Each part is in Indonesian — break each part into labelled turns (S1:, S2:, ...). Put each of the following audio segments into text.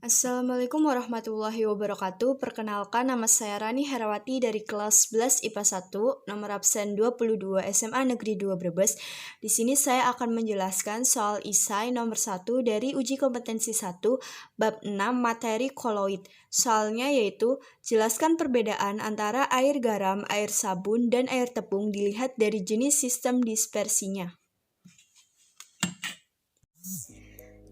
S1: Assalamualaikum warahmatullahi wabarakatuh. Perkenalkan, nama saya Rani Herawati dari kelas 11 IPA 1, nomor absen 22 SMA Negeri 2 Brebes. Di sini saya akan menjelaskan soal isai nomor 1 dari uji kompetensi 1, bab 6 materi koloid. Soalnya yaitu, jelaskan perbedaan antara air garam, air sabun, dan air tepung dilihat dari jenis sistem dispersinya.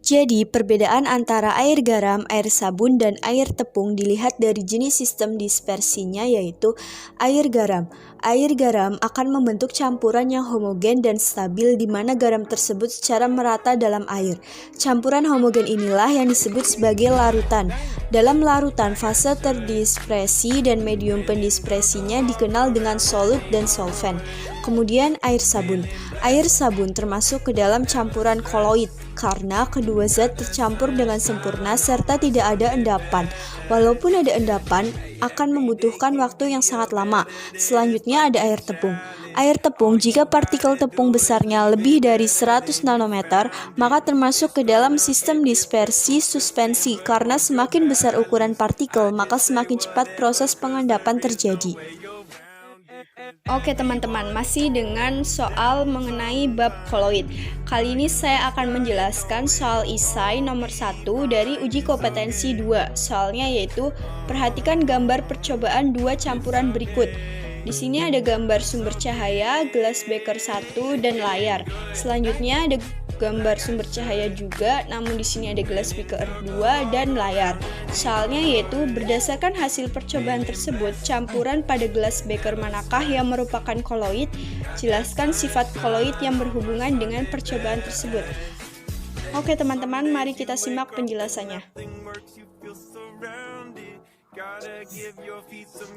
S1: Jadi, perbedaan antara air garam, air sabun, dan air tepung dilihat dari jenis sistem dispersinya, yaitu air garam. Air garam akan membentuk campuran yang homogen dan stabil di mana garam tersebut secara merata dalam air. Campuran homogen inilah yang disebut sebagai larutan. Dalam larutan, fase terdispersi dan medium pendispersinya dikenal dengan solut dan solvent. Kemudian air sabun. Air sabun termasuk ke dalam campuran koloid karena kedua zat tercampur dengan sempurna serta tidak ada endapan. Walaupun ada endapan, akan membutuhkan waktu yang sangat lama. Selanjutnya ada air tepung. Air tepung, jika partikel tepung besarnya lebih dari 100 nanometer, maka termasuk ke dalam sistem dispersi suspensi karena semakin besar ukuran partikel, maka semakin cepat proses pengendapan terjadi. Oke teman-teman, masih dengan soal mengenai bab koloid. Kali ini saya akan menjelaskan soal isai nomor 1 dari uji kompetensi 2. Soalnya yaitu, perhatikan gambar percobaan dua campuran berikut. Di sini ada gambar sumber cahaya, gelas beker 1, dan layar. Selanjutnya ada gambar sumber cahaya juga, namun di sini ada gelas beker 2 dan layar. Soalnya yaitu, berdasarkan hasil percobaan tersebut, campuran pada gelas beker manakah yang merupakan koloid? Jelaskan sifat koloid yang berhubungan dengan percobaan tersebut. Oke teman-teman, mari kita simak penjelasannya.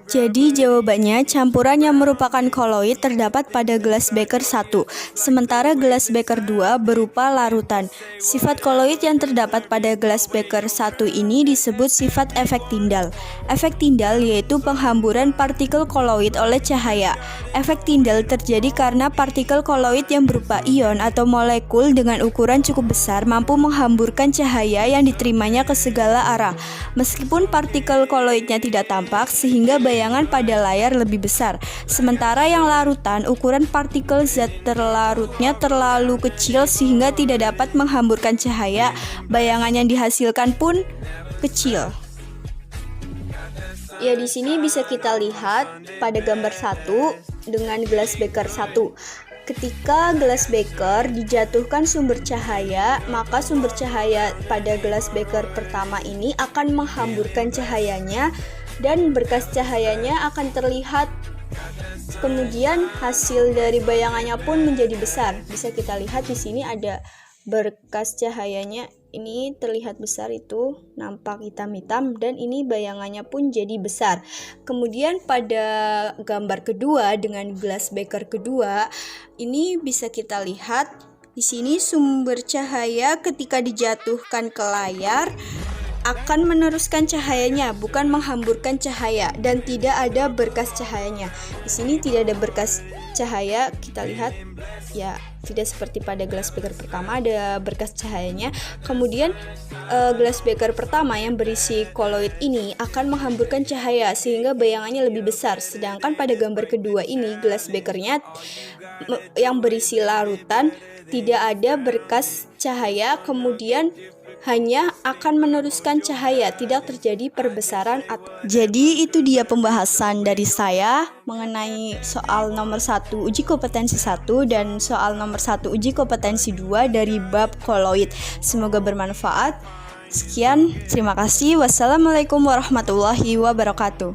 S1: Jadi jawabannya, campuran yang merupakan koloid terdapat pada gelas beker 1, sementara gelas beker 2 berupa larutan. Sifat koloid yang terdapat pada gelas beker 1 ini disebut sifat efek Tyndall. Efek Tyndall yaitu penghamburan partikel koloid oleh cahaya. Efek Tyndall terjadi karena partikel koloid yang berupa ion atau molekul dengan ukuran cukup besar mampu menghamburkan cahaya yang diterimanya ke segala arah. Meskipun partikel koloidnya tidak tampak, sehingga bayangan pada layar lebih besar. Sementara yang larutan, ukuran partikel zat terlarutnya terlalu kecil sehingga tidak dapat menghamburkan cahaya. Bayangan yang dihasilkan pun kecil. Ya, di sini bisa kita lihat pada gambar 1 dengan gelas beker 1. Ketika gelas beker dijatuhkan sumber cahaya, maka sumber cahaya pada gelas beker pertama ini akan menghamburkan cahayanya dan berkas cahayanya akan terlihat. Kemudian hasil dari bayangannya pun menjadi besar. Bisa kita lihat di sini ada berkas cahayanya, ini terlihat besar, itu nampak hitam-hitam, dan ini bayangannya pun jadi besar. Kemudian pada gambar kedua dengan gelas beker kedua, ini bisa kita lihat di sini sumber cahaya ketika dijatuhkan ke layar akan meneruskan cahayanya, bukan menghamburkan cahaya, dan tidak ada berkas cahayanya. Di sini tidak ada berkas cahaya, kita lihat ya, tidak seperti pada gelas beker pertama ada berkas cahayanya. Kemudian gelas beker pertama yang berisi koloid ini akan menghamburkan cahaya sehingga bayangannya lebih besar. Sedangkan pada gambar kedua ini gelas bekernya yang berisi larutan tidak ada berkas cahaya, kemudian hanya akan meneruskan cahaya, tidak terjadi perbesaran. Jadi itu dia pembahasan dari saya mengenai soal nomor 1 uji kompetensi 1 dan soal nomor 1 uji kompetensi 2 dari bab koloid. Semoga bermanfaat. Sekian, terima kasih. Wassalamualaikum warahmatullahi wabarakatuh.